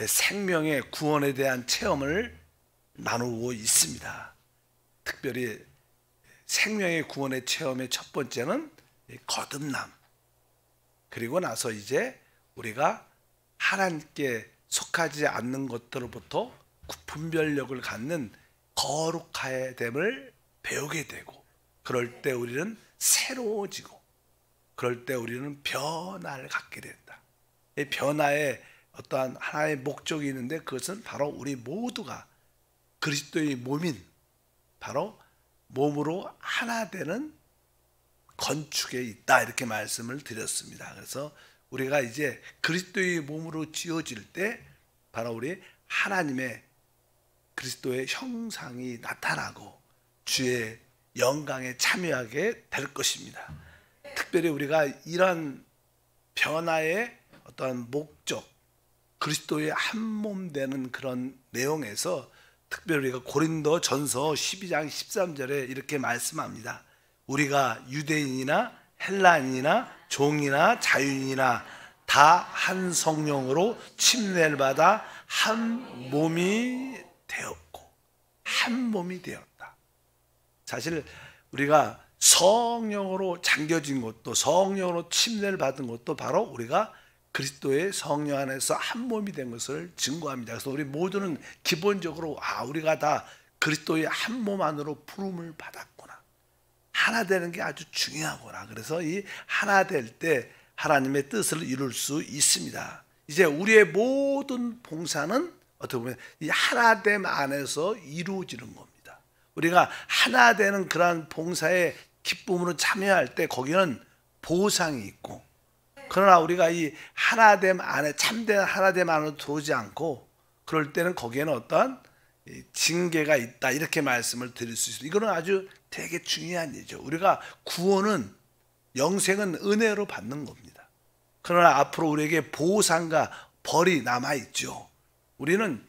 생명의 구원에 대한 체험을 나누고 있습니다. 특별히 생명의 구원의 체험의 첫 번째는 거듭남, 그리고 나서 이제 우리가 하나님께 속하지 않는 것들로부터 분별력을 갖는 거룩하게 됨을 배우게 되고, 그럴 때 우리는 새로워지고, 그럴 때 우리는 변화를 갖게 된다. 이 변화에 어떠한 하나의 목적이 있는데, 그것은 바로 우리 모두가 그리스도의 몸인, 바로 몸으로 하나 되는 건축에 있다, 이렇게 말씀을 드렸습니다. 그래서 우리가 이제 그리스도의 몸으로 지어질 때 바로 우리 하나님의 그리스도의 형상이 나타나고 주의 영광에 참여하게 될 것입니다. 특별히 우리가 이런 변화의 어떠한 목적, 그리스도의 한 몸 되는 그런 내용에서 특별히 우리가 고린도 전서 12장 13절에 이렇게 말씀합니다. 우리가 유대인이나 헬라인이나 종이나 자유인이나 다 한 성령으로 침례를 받아 한 몸이 되었고, 한 몸이 되었다. 사실 우리가 성령으로 잠겨진 것도, 성령으로 침례를 받은 것도 바로 우리가 그리스도의 성령 안에서 한 몸이 된 것을 증거합니다. 그래서 우리 모두는 기본적으로 우리가 다 그리스도의 한 몸 안으로 부름을 받았구나, 하나 되는 게 아주 중요하구나. 그래서 이 하나 될 때 하나님의 뜻을 이룰 수 있습니다. 이제 우리의 모든 봉사는 어떻게 보면 이 하나됨 안에서 이루어지는 겁니다. 우리가 하나 되는 그러한 봉사의 기쁨으로 참여할 때 거기는 보상이 있고, 그러나 우리가 이 하나됨 안에, 참된 하나됨 안으로 들어오지 않고 그럴 때는 거기에는 어떤 징계가 있다, 이렇게 말씀을 드릴 수 있습니다. 이거는 아주 되게 중요한 일이죠. 우리가 구원은, 영생은 은혜로 받는 겁니다. 그러나 앞으로 우리에게 보상과 벌이 남아있죠. 우리는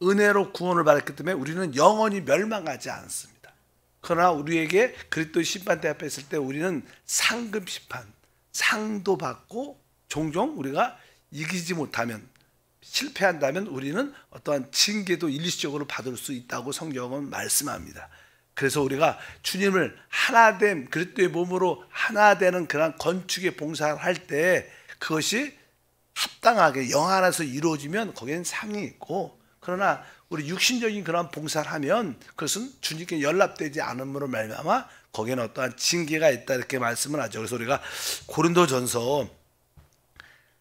은혜로 구원을 받았기 때문에 우리는 영원히 멸망하지 않습니다. 그러나 우리에게 그리스도의 심판대 앞에 있을 때 우리는 상급 심판, 상도 받고, 종종 우리가 이기지 못하면, 실패한다면 우리는 어떠한 징계도 일시적으로 받을 수 있다고 성경은 말씀합니다. 그래서 우리가 주님을 하나됨, 그리스도의 몸으로 하나 되는 그런 건축의 봉사를 할 때 그것이 합당하게 영 안에서 이루어지면 거기에는 상이 있고, 그러나 우리 육신적인 그런 봉사를 하면 그것은 주님께 연락되지 않음으로 말미암아 거기에는 어떠한 징계가 있다, 이렇게 말씀을 하죠. 그래서 우리가 고린도전서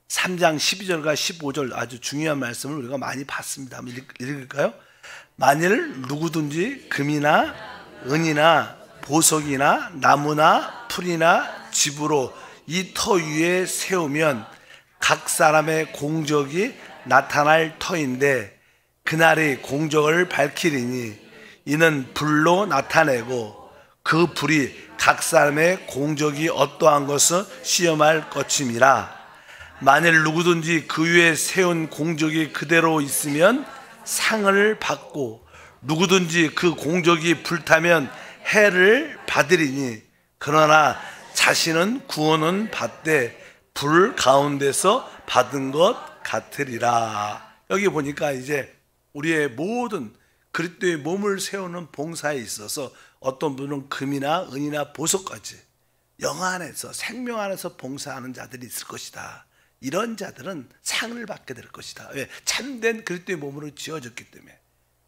3장 12절과 15절 아주 중요한 말씀을 우리가 많이 봤습니다. 한번 읽을까요? 만일 누구든지 금이나 은이나 보석이나 나무나 풀이나 집으로 이 터 위에 세우면 각 사람의 공적이 나타날 터인데 그날의 공적을 밝히리니 이는 불로 나타내고 그 불이 각 사람의 공적이 어떠한 것을 시험할 것임이라. 만일 누구든지 그 위에 세운 공적이 그대로 있으면 상을 받고, 누구든지 그 공적이 불타면 해를 받으리니, 그러나 자신은 구원은 받되 불 가운데서 받은 것 같으리라. 여기 보니까 이제 우리의 모든 그리스도의 몸을 세우는 봉사에 있어서 어떤 분은 금이나 은이나 보석까지 영 안에서, 생명 안에서 봉사하는 자들이 있을 것이다. 이런 자들은 상을 받게 될 것이다. 왜? 참된 그리스도의 몸으로 지어졌기 때문에.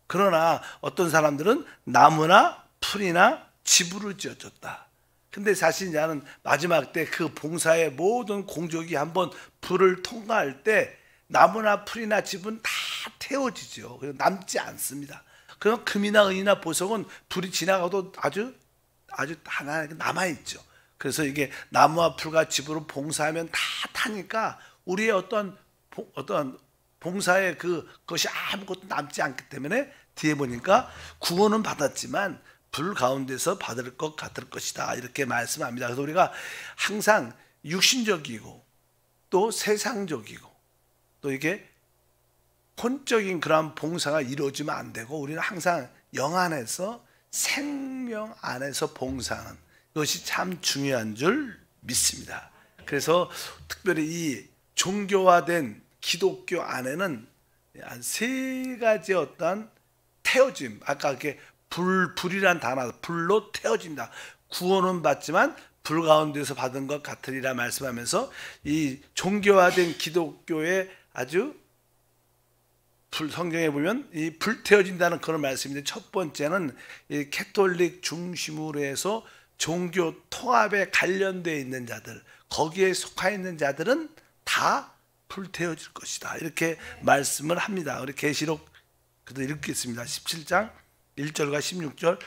그러나 어떤 사람들은 나무나 풀이나 집으로 지어졌다. 근데 사실 나는 마지막 때 그 봉사의 모든 공적이 한번 불을 통과할 때 나무나 풀이나 집은 다 태워지죠. 남지 않습니다. 그럼 금이나 은이나 보석은 불이 지나가도 아주 하나 남아있죠. 그래서 이게 나무와 풀과 집으로 봉사하면 다 타니까 우리의 어떤 봉사의 그것이 아무것도 남지 않기 때문에 뒤에 보니까 구원은 받았지만 불 가운데서 받을 것 같을 것이다, 이렇게 말씀합니다. 그래서 우리가 항상 육신적이고 또 세상적이고 또 이게 혼적인 그런 봉사가 이루어지면 안 되고, 우리는 항상 영 안에서, 생명 안에서 봉사하는 것이 참 중요한 줄 믿습니다. 그래서 특별히 이 종교화된 기독교 안에는 한 세 가지 어떤 태워짐, 아까 이렇게 불이란 단어, 불로 태워진다. 구원은 받지만 불 가운데서 받은 것 같으리라 말씀하면서 이 종교화된 기독교의 아주 성경에 보면 이 불태워진다는 그런 말씀인데, 첫 번째는 이 캐톨릭 중심으로 해서 종교 통합에 관련되어 있는 자들, 거기에 속해 있는 자들은 다 불태워질 것이다, 이렇게 말씀을 합니다. 우리 계시록 그도 읽겠습니다. 17장 1절과 16절.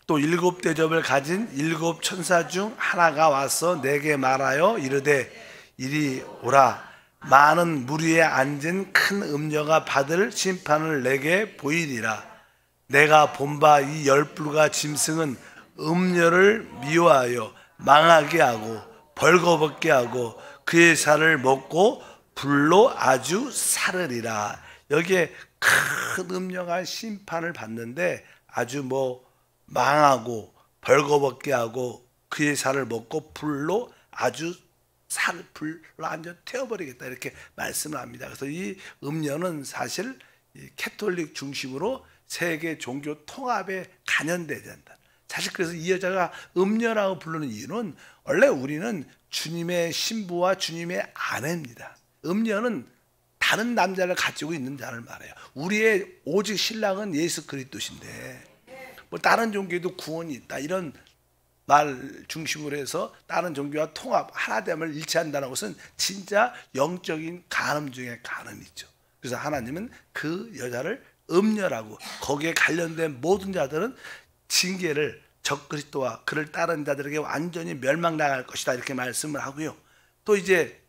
또 일곱 대접을 가진 일곱 천사 중 하나가 와서 내게 말하여 이르되 이리 오라. 많은 무리에 앉은 큰 음녀가 받을 심판을 내게 보이리라. 내가 본 바 이 열불과 짐승은 음녀를 미워하여 망하게 하고 벌거벗게 하고 그의 살을 먹고 불로 아주 사르리라. 여기에 큰 음녀가 심판을 받는데 아주 망하고 벌거벗게 하고 그의 살을 먹고 불로 아주 불로 완전 태워버리겠다, 이렇게 말씀을 합니다. 그래서 이 음녀는 사실 캐톨릭 중심으로 세계 종교 통합에 관여되지 않는다. 사실 그래서 이 여자가 음녀라고 부르는 이유는, 원래 우리는 주님의 신부와 주님의 아내입니다. 음녀는 다른 남자를 가지고 있는 자를 말해요. 우리의 오직 신랑은 예수 그리스도신데 다른 종교에도 구원이 있다, 이런 말 중심으로 해서 다른 종교와 통합, 하나됨을 일치한다는 것은 진짜 영적인 간음 중에 간음이죠. 그래서 하나님은 그 여자를 음녀라고, 거기에 관련된 모든 자들은 징계를, 적그리스도와 그를 따르는 자들에게 완전히 멸망당할 것이다, 이렇게 말씀을 하고요. 또 이제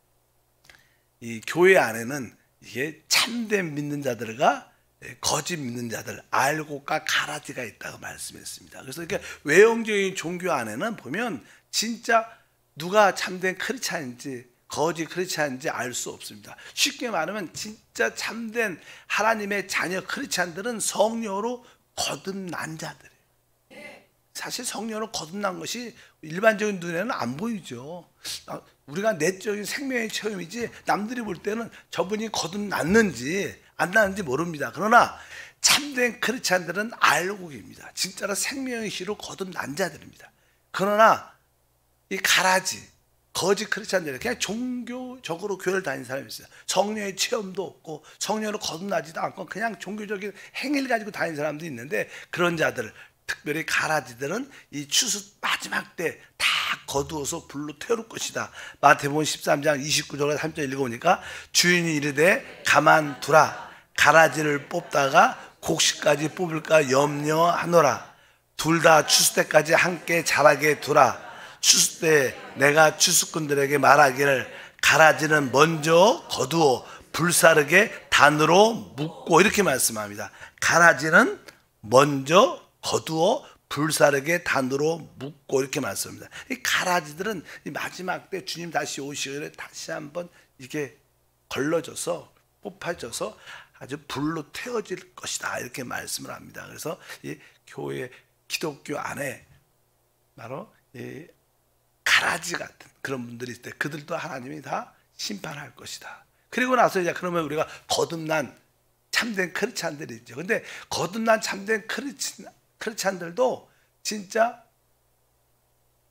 이 교회 안에는 이게 참된 믿는 자들과 거짓 믿는 자들, 알고가 가라지가 있다고 말씀했습니다. 그래서 이렇게 외형적인 종교 안에는 보면 진짜 누가 참된 크리스찬인지 거짓 크리스찬인지 알 수 없습니다. 쉽게 말하면 진짜 참된 하나님의 자녀 크리스찬들은 성령으로 거듭난 자들이에요. 사실 성령으로 거듭난 것이 일반적인 눈에는 안 보이죠. 우리가 내적인 생명의 체험이지 남들이 볼 때는 저분이 거듭났는지 안 나는지 모릅니다. 그러나 참된 크리스찬들은 알고 계십니다. 진짜로 생명의 시로 거듭난 자들입니다. 그러나 이 가라지, 거짓 크리스찬들은 그냥 종교적으로 교회를 다니는 사람이 있어요. 성령의 체험도 없고 성령으로 거듭나지도 않고 그냥 종교적인 행위를 가지고 다니는 사람도 있는데, 그런 자들, 특별히 가라지들은 이 추수 마지막 때 다 거두어서 불로 태울 것이다. 마태복음 13장 29절과 3절 읽어보니까 주인이 이르되 가만두라. 가라지를 뽑다가 곡식까지 뽑을까 염려하노라. 둘 다 추수 때까지 함께 자라게 두라. 추수 때 내가 추수꾼들에게 말하기를 가라지는 먼저 거두어 불사르게 단으로 묶고, 이렇게 말씀합니다. 가라지는 먼저 거두어 불사르게 단으로 묶고, 이렇게 말씀합니다. 이 가라지들은 이 마지막 때 주님 다시 오시기를 다시 한번 이게 걸러져서 뽑아져서 아주 불로 태워질 것이다, 이렇게 말씀을 합니다. 그래서 이 교회 기독교 안에 바로 이 가라지 같은 그런 분들이 있을 때 그들도 하나님이 다 심판할 것이다. 그리고 나서 이제 그러면 우리가 거듭난 참된 크리스찬들이 있죠. 근데 거듭난 참된 크리스찬들도 진짜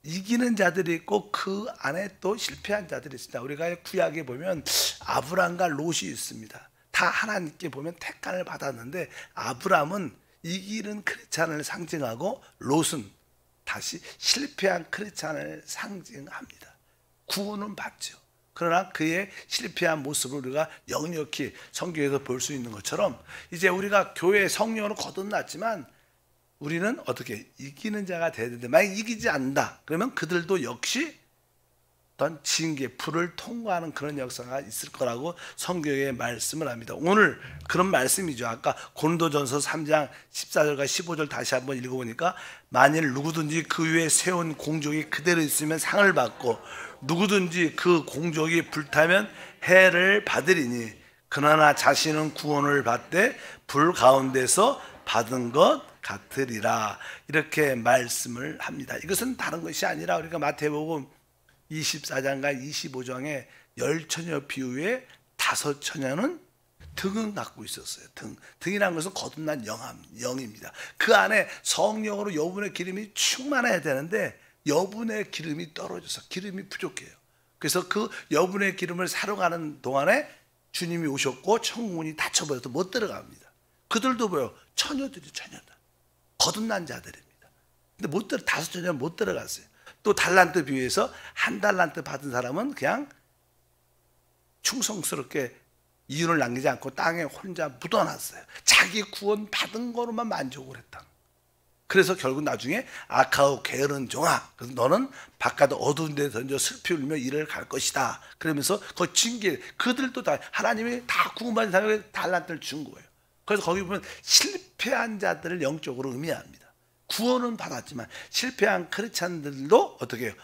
이기는 자들이 있고 그 안에 또 실패한 자들이 있습니다. 우리가 구약에 보면 아브람과 롯이 있습니다. 다 하나님께 보면 택간을 받았는데 아브람은 이기는 크리스찬을 상징하고 롯은 다시 실패한 크리스찬을 상징합니다. 구원은 받죠. 그러나 그의 실패한 모습을 우리가 역력히 성경에서 볼 수 있는 것처럼, 이제 우리가 교회에 성령으로 거듭났지만 우리는 어떻게 이기는 자가 돼야 되는데, 만약 이기지 않는다 그러면 그들도 역시 어떤 징계, 불을 통과하는 그런 역사가 있을 거라고 성경에 말씀을 합니다. 오늘 그런 말씀이죠. 아까 고린도전서 3장 14절과 15절 다시 한번 읽어보니까 만일 누구든지 그 위에 세운 공적이 그대로 있으면 상을 받고 누구든지 그 공적이 불타면 해를 받으리니 그러나 자신은 구원을 받되 불 가운데서 받은 것 같으리라, 이렇게 말씀을 합니다. 이것은 다른 것이 아니라 우리가 마태복음 24장과 25장의 10처녀 비유의 5처녀는 등은 갖고 있었어요. 등이라는 것은 거듭난 영입니다. 그 안에 성령으로 여분의 기름이 충만해야 되는데 여분의 기름이 떨어져서 기름이 부족해요. 그래서 그 여분의 기름을 사러 가는 동안에 주님이 오셨고 천국문이 닫혀버려서 못 들어갑니다. 그들도 뭐요? 처녀들. 거듭난 자들입니다. 근데 다섯 처녀는 못 들어갔어요. 또 달란트 비유에서 한 달란트 받은 사람은 그냥 충성스럽게 이윤을 남기지 않고 땅에 혼자 묻어놨어요. 자기 구원 받은 거로만 만족을 했다. 그래서 결국 나중에 악하고 게으른 종아, 그래서 너는 바깥 어두운 데 던져 슬피 울며 이를 갈 것이다. 그러면서 그 징계, 그들도 다 하나님이 다 구원받은 사람에게 달란트를 준 거예요. 그래서 거기 보면 실패한 자들을 영적으로 의미합니다. 구원은 받았지만 실패한 크리스찬들도 어떻게 해요?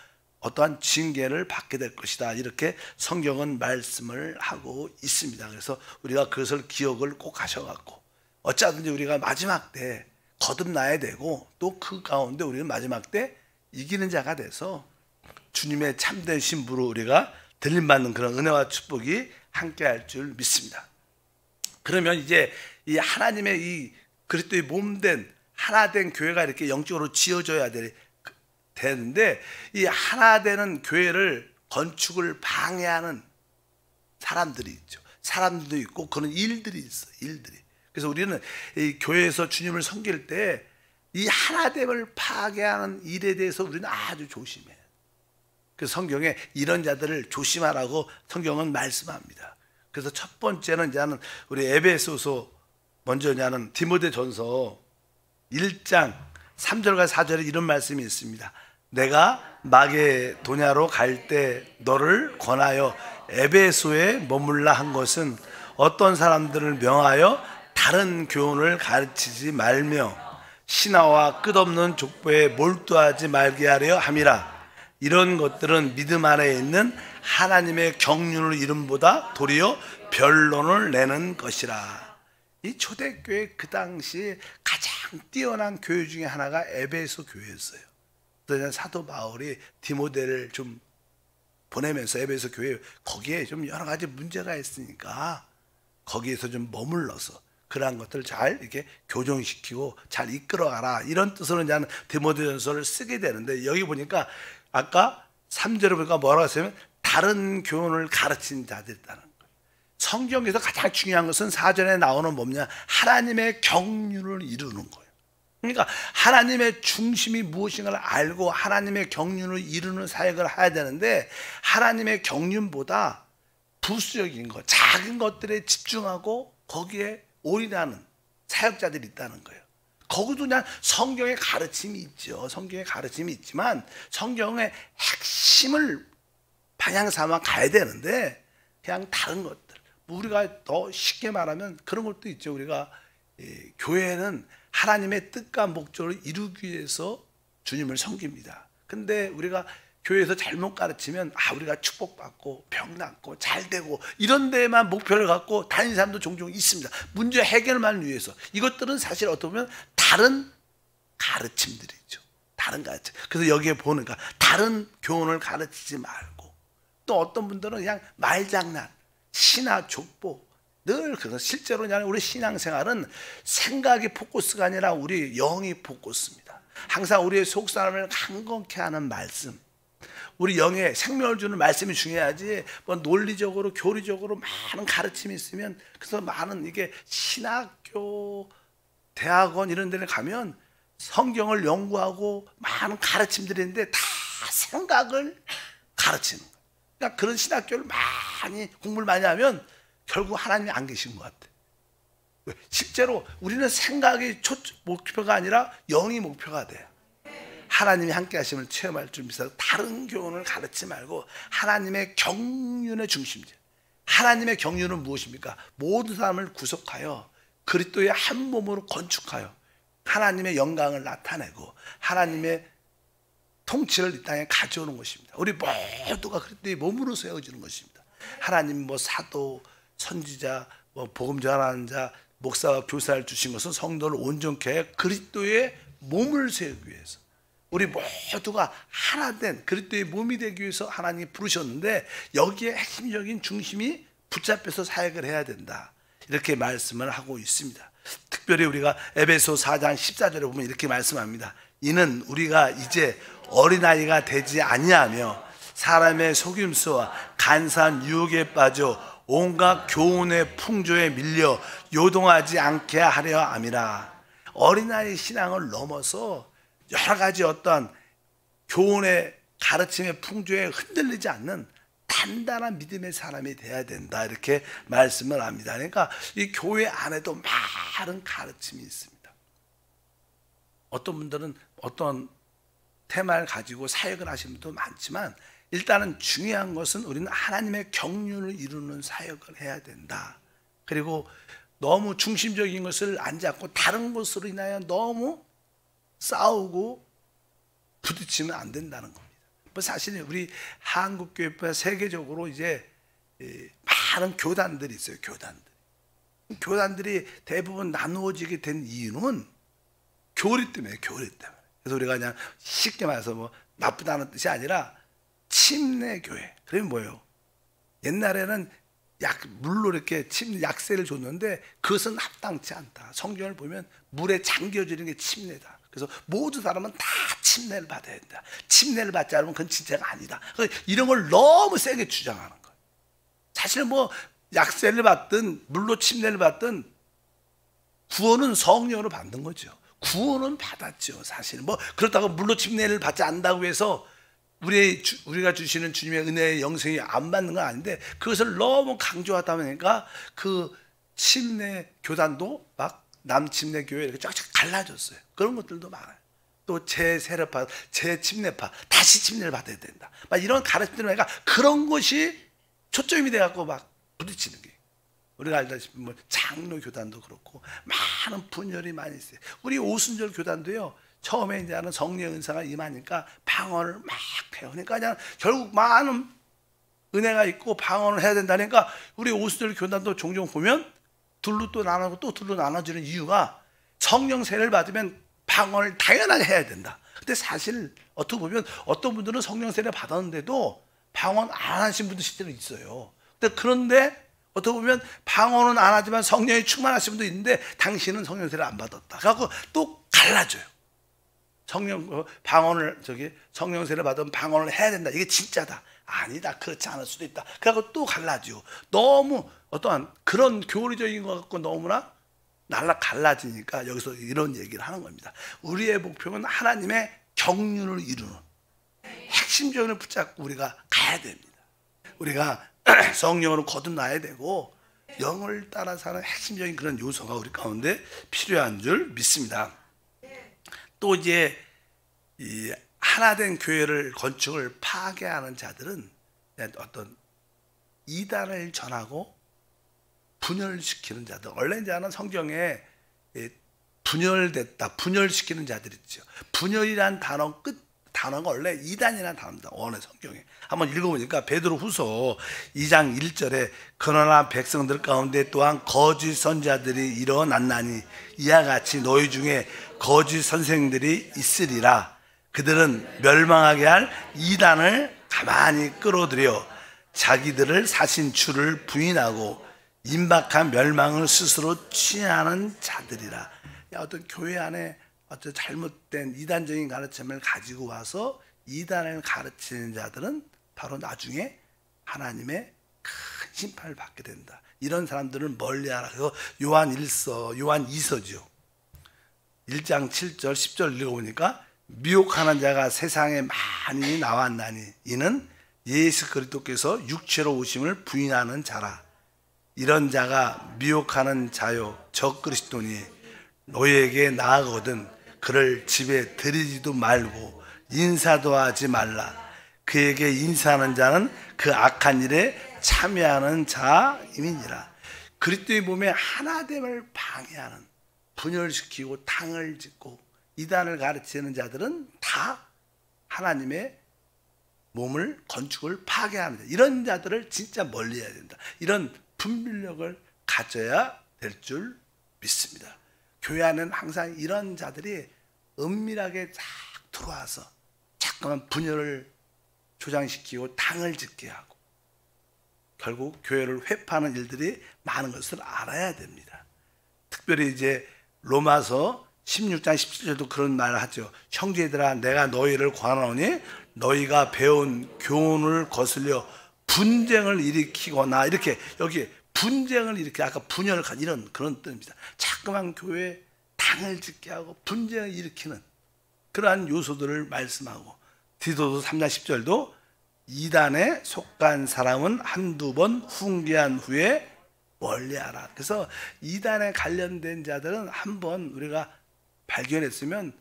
어떠한 징계를 받게 될 것이다. 이렇게 성경은 말씀을 하고 있습니다. 그래서 우리가 그것을 기억을 꼭 하셔갖고 어쩌든지 우리가 마지막 때 거듭나야 되고 또 그 가운데 우리는 마지막 때 이기는 자가 돼서 주님의 참된 신부로 우리가 들림받는 그런 은혜와 축복이 함께할 줄 믿습니다. 그러면 이제 이 하나님의 이 그리스도의 몸된 하나된 교회가 이렇게 영적으로 지어져야 되는데 이 하나되는 교회를 건축을 방해하는 사람들이 있죠. 사람들도 있고 그런 일들이 있어요. 일들이. 그래서 우리는 이 교회에서 주님을 섬길 때 이 하나됨을 파괴하는 일에 대해서 우리는 아주 조심해요. 그래서 성경에 이런 자들을 조심하라고 성경은 말씀합니다. 그래서 첫 번째는 이제는 우리 에베소서 먼저냐는 디모데전서 1장 3절과 4절에 이런 말씀이 있습니다. 내가 마게도냐로 갈 때 너를 권하여 에베소에 머물라 한 것은 어떤 사람들을 명하여 다른 교훈을 가르치지 말며 신화와 끝없는 족보에 몰두하지 말게 하려 함이라. 이런 것들은 믿음 안에 있는 하나님의 경륜을 이름보다 도리어 변론을 내는 것이라. 이 초대교회 그 당시 가장 뛰어난 교회 중에 하나가 에베소 교회였어요. 그래서 사도 바울이 디모데를 좀 보내면서 에베소 교회 거기에 좀 여러 가지 문제가 있으니까 거기에서 좀 머물러서 그러한 것들을 잘 이렇게 교정시키고 잘 이끌어가라, 이런 뜻으로 이제 디모데전서를 쓰게 되는데, 여기 보니까 아까 3절에 보니까 뭐라고 했으면 다른 교훈을 가르친 자들이라는 거예요. 성경에서 가장 중요한 것은 4절에 나오는 뭐냐, 하나님의 경륜을 이루는 거예요. 그러니까 하나님의 중심이 무엇인가를 알고 하나님의 경륜을 이루는 사역을 해야 되는데, 하나님의 경륜보다 부수적인 것, 작은 것들에 집중하고 거기에 올인하는 사역자들이 있다는 거예요. 거기도 그냥 성경의 가르침이 있죠. 성경의 가르침이 있지만 성경의 핵심을 방향 삼아 가야 되는데 그냥 다른 것들, 우리가 더 쉽게 말하면 그런 것도 있죠. 우리가 교회는 하나님의 뜻과 목적을 이루기 위해서 주님을 섬깁니다. 근데 우리가 교회에서 잘못 가르치면 우리가 축복받고 병 낫고 잘 되고 이런 데만 목표를 갖고 다니는 사람도 종종 있습니다. 문제 해결만 위해서. 이것들은 사실 어떻게 보면 다른 가르침들이죠. 다른 가르침. 그래서 여기에 보니까 다른 교훈을 가르치지 말고, 또 어떤 분들은 그냥 말장난, 신화 족보, 늘 그래서 실제로 우리 신앙생활은 생각이 포커스가 아니라 우리 영이 포커스입니다. 항상 우리의 속사람을 강건케 하는 말씀, 우리 영에 생명을 주는 말씀이 중요하지, 뭐 논리적으로 교리적으로 많은 가르침이 있으면, 그래서 많은 이게 신학교 대학원 이런 데를 가면 성경을 연구하고 많은 가르침들이 있는데 다 생각을 가르치는 거예요. 그러니까 그런 신학교를 많이 공부를 많이 하면 결국 하나님이 안 계신 것 같아요. 실제로 우리는 생각이 목표가 아니라 영이 목표가 돼요. 하나님이 함께 하심을 체험할 줄 믿어서 다른 교훈을 가르치지 말고 하나님의 경륜의 중심지. 하나님의 경륜은 무엇입니까? 모든 사람을 구속하여 그리스도의 한 몸으로 건축하여 하나님의 영광을 나타내고 하나님의 통치를 이 땅에 가져오는 것입니다. 우리 모두가 그리스도의 몸으로 세워지는 것입니다. 하나님 사도, 선지자, 복음 전하는 자, 목사와 교사를 주신 것은 성도를 온전케 해 그리스도의 몸을 세우기 위해서, 우리 모두가 하나된 그리스도의 몸이 되기 위해서 하나님이 부르셨는데, 여기에 핵심적인 중심이 붙잡혀서 사역을 해야 된다. 이렇게 말씀을 하고 있습니다. 특별히 우리가 에베소 4장 14절에 보면 이렇게 말씀합니다. 이는 우리가 이제 어린아이가 되지 아니하며 사람의 속임수와 간사한 유혹에 빠져 온갖 교훈의 풍조에 밀려 요동하지 않게 하려 함이라. 어린아이 신앙을 넘어서 여러 가지 어떤 교훈의 가르침의 풍조에 흔들리지 않는 단단한 믿음의 사람이 돼야 된다, 이렇게 말씀을 합니다. 그러니까 이 교회 안에도 많은 가르침이 있습니다. 어떤 분들은 어떤 테마를 가지고 사역을 하시는 분도 많지만, 일단은 중요한 것은 우리는 하나님의 경륜을 이루는 사역을 해야 된다. 그리고 너무 중심적인 것을 안 잡고 다른 것으로 인하여 너무 싸우고 부딪히면 안 된다는 겁니다. 사실 우리 한국교회뿐 세계적으로 이제 많은 교단들이 있어요. 교단들이 대부분 나누어지게 된 이유는 교리 때문에. 그래서 우리가 그냥 쉽게 말해서 뭐 나쁘다는 뜻이 아니라 침례 교회. 그러면 뭐예요? 옛날에는 물로 이렇게 약세를 줬는데 그것은 합당치 않다. 성경을 보면 물에 잠겨지는 게 침례다. 그래서 모든 사람은 다 침례를 받아야 된다. 침례를 받지 않으면 그건 진짜가 아니다. 이런 걸 너무 세게 주장하는 거예요. 사실 뭐 약세를 받든 물로 침례를 받든 구원은 성령으로 받는 거죠. 구원은 받았죠. 사실 뭐 그렇다고 물로 침례를 받지 않는다고 해서 우리가 주시는 주님의 은혜의 영생이 안 받는 건 아닌데, 그것을 너무 강조하다 보니까 그 침례 교단도 막 남침례 교회 이렇게 쫙쫙 갈라졌어요. 그런 것들도 많아요. 또 재세례파, 재침례파, 다시 침례를 받아야 된다. 막 이런 가르침들을 하니까 그런 것이 초점이 돼갖고 막 부딪히는 게. 우리가 알다시피 뭐 장로 교단도 그렇고 많은 분열이 많이 있어요. 우리 오순절 교단도요. 처음에 이제 하는 성령의 은사가 임하니까 방언을 막 해요. 그러니까 그냥 결국 많은 은혜가 있고 방언을 해야 된다니까 우리 오순절 교단도 종종 보면 둘로 또 나누고 또 둘로 나눠지는 이유가 성령 세례를 받으면 방언을 당연하게 해야 된다. 근데 사실 어떻게 보면 어떤 분들은 성령 세례 받았는데도 방언 안 하신 분도 실제로 있어요. 그런데 어떻게 보면 방언은 안 하지만 성령이 충만하신 분도 있는데 당신은 성령 세례를 안 받았다. 그래갖고 또 갈라져요. 성령 세례 받으면 방언을 해야 된다. 이게 진짜다. 아니다. 그렇지 않을 수도 있다. 그래갖고 또 갈라지고, 너무 어떠한 그런 교리적인 것 같고 너무나 갈라지니까 여기서 이런 얘기를 하는 겁니다. 우리의 목표는 하나님의 경륜을 이루는 핵심적을 붙잡고 우리가 가야 됩니다. 우리가 성령으로 거듭나야 되고 영을 따라 사는 핵심적인 그런 요소가 우리 가운데 필요한 줄 믿습니다. 또 이제 이 하나된 교회를 건축을 파괴하는 자들은 어떤 이단을 전하고 분열시키는 자들. 원래 이제는 성경에 분열시키는 자들 있죠. 분열이란 단어가 원래 이단이라는 단어입니다. 원래 성경에 한번 읽어보니까 베드로후서 2장 1절에 그러나 백성들 가운데 또한 거짓 선자들이 일어났나니 이와 같이 너희 중에 거짓 선생들이 있으리라. 그들은 멸망하게 할 이단을 가만히 끌어들여 자기들을 사신 주를 부인하고 임박한 멸망을 스스로 취하는 자들이라. 어떤 교회 안에 어떤 잘못된 이단적인 가르침을 가지고 와서 이단을 가르치는 자들은 바로 나중에 하나님의 큰 심판을 받게 된다. 이런 사람들은 멀리하라. 그래서 요한 2서죠. 1장 7절 10절 읽어보니까 미혹하는 자가 세상에 많이 나왔나니 이는 예수 그리스도께서 육체로 오심을 부인하는 자라. 이런 자가 미혹하는 자요 적 그리스도니 너희에게 나아거든 그를 집에 들이지도 말고 인사도 하지 말라. 그에게 인사하는 자는 그 악한 일에 참여하는 자임이니라. 그리스도의 몸에 하나됨을 방해하는, 분열시키고 당을 짓고 이단을 가르치는 자들은 다 하나님의 몸을 건축을 파괴하는 자. 이런 자들을 진짜 멀리해야 된다. 이런 분별력을 가져야 될 줄 믿습니다. 교회 안에는 항상 이런 자들이 은밀하게 쫙 들어와서 자꾸만 분열을 조장시키고 당을 짓게 하고 결국 교회를 회파하는 일들이 많은 것을 알아야 됩니다. 특별히 이제 로마서 16장 17절도 그런 말을 하죠. 형제들아 내가 너희를 권하노니 너희가 배운 교훈을 거슬려 분쟁을 일으키거나, 이렇게 여기 분쟁을 일으키, 아까 분열을 이런 그런 뜻입니다. 자꾸만 교회에 당을 짓게 하고 분쟁을 일으키는 그러한 요소들을 말씀하고, 디도서 3장 10절도 이단에 속한 사람은 한두 번 훈계한 후에 멀리하라. 그래서 이단에 관련된 자들은 한번 우리가 발견했으면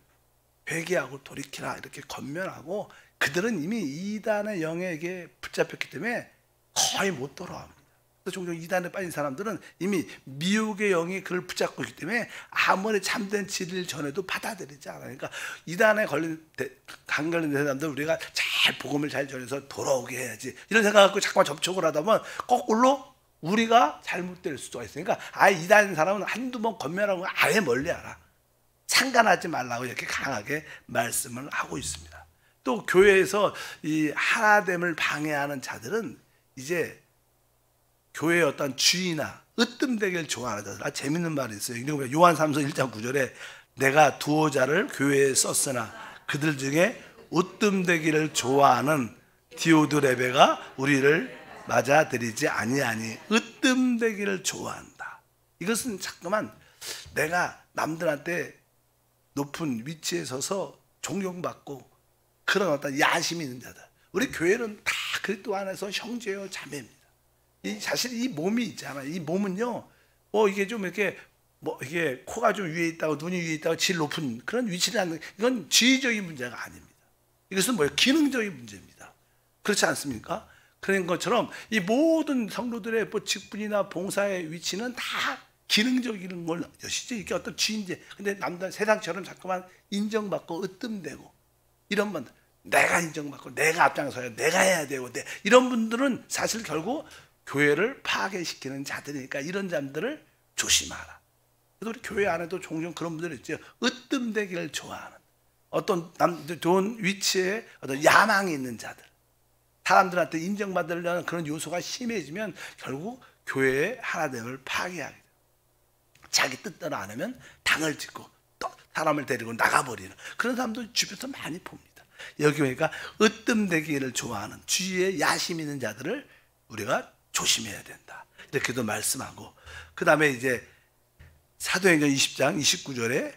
회개하고 돌이키라 이렇게 권면하고, 그들은 이미 이단의 영에게 붙잡혔기 때문에 거의 못 돌아옵니다. 그래서 종종 이단에 빠진 사람들은 이미 미혹의 영이 그를 붙잡고 있기 때문에 아무리 참된 진리를 전해도 받아들이지 않아요. 그러니까 이단에 관련된 사람들 우리가 잘 복음을 잘 전해서 돌아오게 해야지 이런 생각 갖고 자꾸만 접촉을 하다 보면 거꾸로 우리가 잘못될 수가 있으니까 아예 이단 사람은 한두 번 권면하고 아예 멀리하라, 상관하지 말라고 이렇게 강하게 말씀을 하고 있습니다. 또 교회에서 이 하나됨을 방해하는 자들은 이제 교회의 어떤 주의나 으뜸되기를 좋아하는 자들. 재밌는 말이 있어요. 요한 3서 1장 9절에 내가 두어 자를 교회에 썼으나 그들 중에 으뜸되기를 좋아하는 디오드레베가 우리를 맞아들이지 아니하니. 으뜸되기를 좋아한다. 이것은 자꾸만 내가 남들한테 높은 위치에 서서 존경받고 그런 어떤 야심이 있는 자들. 우리 교회는 다 그리스도 안에서 형제요 자매입니다. 사실 이 몸이 있잖아요. 이 몸은요, 이게 좀 이렇게 이게 코가 좀 위에 있다고 눈이 위에 있다고 질 높은 그런 위치를 하는, 이건 지위적인 문제가 아닙니다. 이것은 뭐예요? 기능적인 문제입니다. 그렇지 않습니까? 그런 것처럼 이 모든 성도들의 직분이나 봉사의 위치는 다 기능적인 걸 여시죠. 이게 어떤 주인제. 근데 남들 세상처럼 자꾸만 인정받고 으뜸되고 이런 분들, 내가 인정받고 내가 앞장서야 내가 해야 되고 이런 분들은 사실 결국 교회를 파괴시키는 자들이니까 이런 자들을 조심하라. 그래서 우리 교회 안에도 종종 그런 분들이 있죠. 으뜸되기를 좋아하는 어떤 좋은 위치에 어떤 야망이 있는 자들, 사람들한테 인정받으려는 그런 요소가 심해지면 결국 교회의 하나됨을 파괴하게 돼요. 자기 뜻대로 안 하면 당을 짓고 또 사람을 데리고 나가버리는 그런 사람도 주변에서 많이 봅니다. 여기 보니까 으뜸되기를 좋아하는 주위에 야심 있는 자들을 우리가 조심해야 된다. 이렇게도 말씀하고, 그 다음에 이제 사도행전 20장 29절에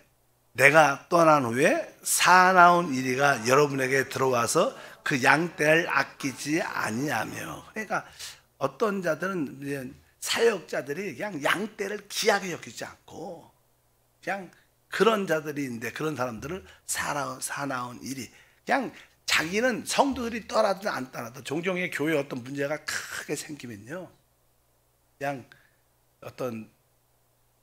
내가 떠난 후에 사나운 이리가 여러분에게 들어와서 그 양떼를 아끼지 아니하며. 그러니까 어떤 자들은 이제 사역자들이 그냥 양떼를 귀하게 여기지 않고 그냥 그런 자들이 있는데, 그런 사람들을 사나운 일이, 그냥 자기는 성도들이 떠나든 안 떠나든 종종의 교회에 어떤 문제가 크게 생기면요, 그냥 어떤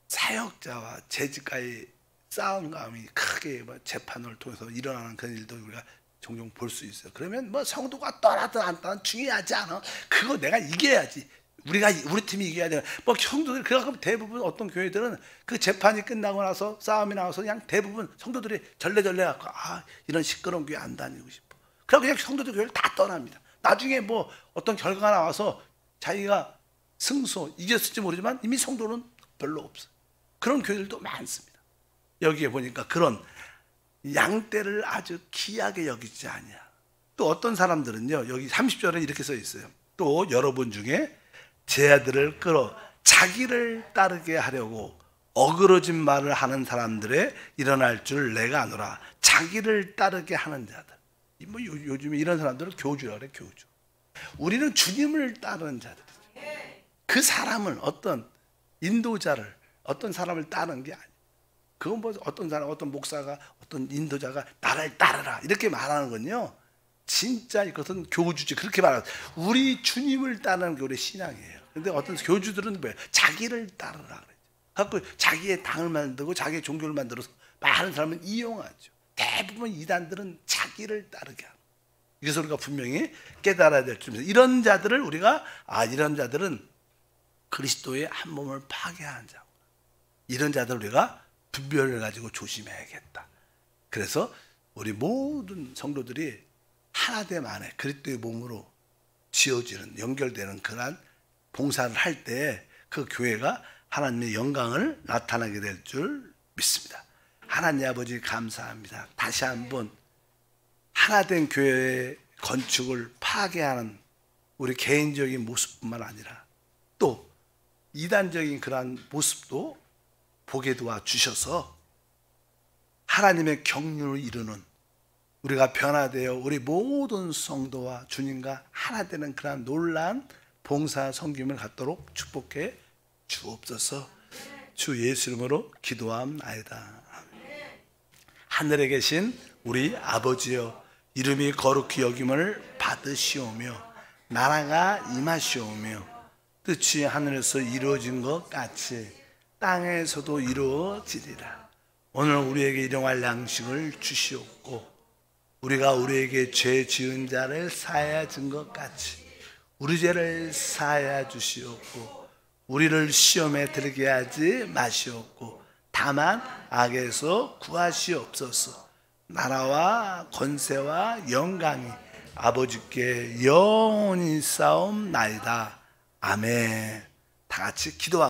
사역자와 재직가의 싸움감이 크게 재판을 통해서 일어나는 그런 일도 우리가 종종 볼 수 있어요. 그러면 성도가 떠나든 안 떠나든 중요하지 않아. 그거 내가 이겨야지. 우리 팀이 이겨야 돼. 성도들, 그래서 대부분 어떤 교회들은 그 재판이 끝나고 나서 싸움이 나와서 그냥 대부분 성도들이 절레절레 갖고 이런 시끄러운 교회 안 다니고 싶어. 그래서 그냥 성도들 교회를 다 떠납니다. 나중에 어떤 결과가 나와서 자기가 이겼을지 모르지만 이미 성도는 별로 없어요. 그런 교회들도 많습니다. 여기에 보니까 그런 양떼를 아주 귀하게 여기지 아니야. 또 어떤 사람들은요, 여기 30절에 이렇게 써 있어요. 또 여러분 중에 제 아들을 끌어 자기를 따르게 하려고 어그러진 말을 하는 사람들의 일어날 줄 내가 아노라. 자기를 따르게 하는 자들. 요즘에 이런 사람들은 교주라 그래, 교주. 우리는 주님을 따르는 자들이죠. 그 사람을, 어떤 인도자를, 어떤 사람을 따르는 게 아니에요. 그건 어떤 사람, 어떤 목사가, 어떤 인도자가 나를 따르라 이렇게 말하는 건요, 진짜 이것은 교주지. 그렇게 말하는, 우리 주님을 따르는 게 우리 신앙이에요. 근데 어떤 교주들은 뭐예요? 자기를 따르라 그래요. 갖고 자기의 당을 만들고 자기의 종교를 만들어서 많은 사람을 이용하죠. 대부분 이단들은 자기를 따르게 합니다. 이것을 우리가 분명히 깨달아야 될 점입니다. 이런 자들을 우리가 이런 자들은 그리스도의 한 몸을 파괴하는 자, 이런 자들 우리가 분별을 가지고 조심해야겠다. 그래서 우리 모든 성도들이 하나됨 안에 그리스도의 몸으로 지어지는, 연결되는 그러한 봉사를 할 때 그 교회가 하나님의 영광을 나타나게 될 줄 믿습니다. 하나님 아버지 감사합니다. 다시 한번 하나된 교회의 건축을 파괴하는 우리 개인적인 모습뿐만 아니라 또 이단적인 그러한 모습도 보게 도와주셔서 하나님의 경륜을 이루는 우리가 변화되어 우리 모든 성도와 주님과 하나 되는 그러한 놀라운 봉사 섬김을 갖도록 축복해 주옵소서. 주 예수 이름으로 기도함나이다. 하늘에 계신 우리 아버지여, 이름이 거룩히 여김을 받으시오며 나라가 임하시오며 뜻이 하늘에서 이루어진 것 같이 땅에서도 이루어지리라. 오늘 우리에게 일용할 양식을 주시옵고 우리가 우리에게 죄 지은 자를 사하여 준 것 같이 우리 죄를 사하여 주시옵고 우리를 시험에 들게 하지 마시옵고 다만 악에서 구하시옵소서. 나라와 권세와 영광이 아버지께 영원히 싸움나이다. 아멘. 다 같이 기도합니다.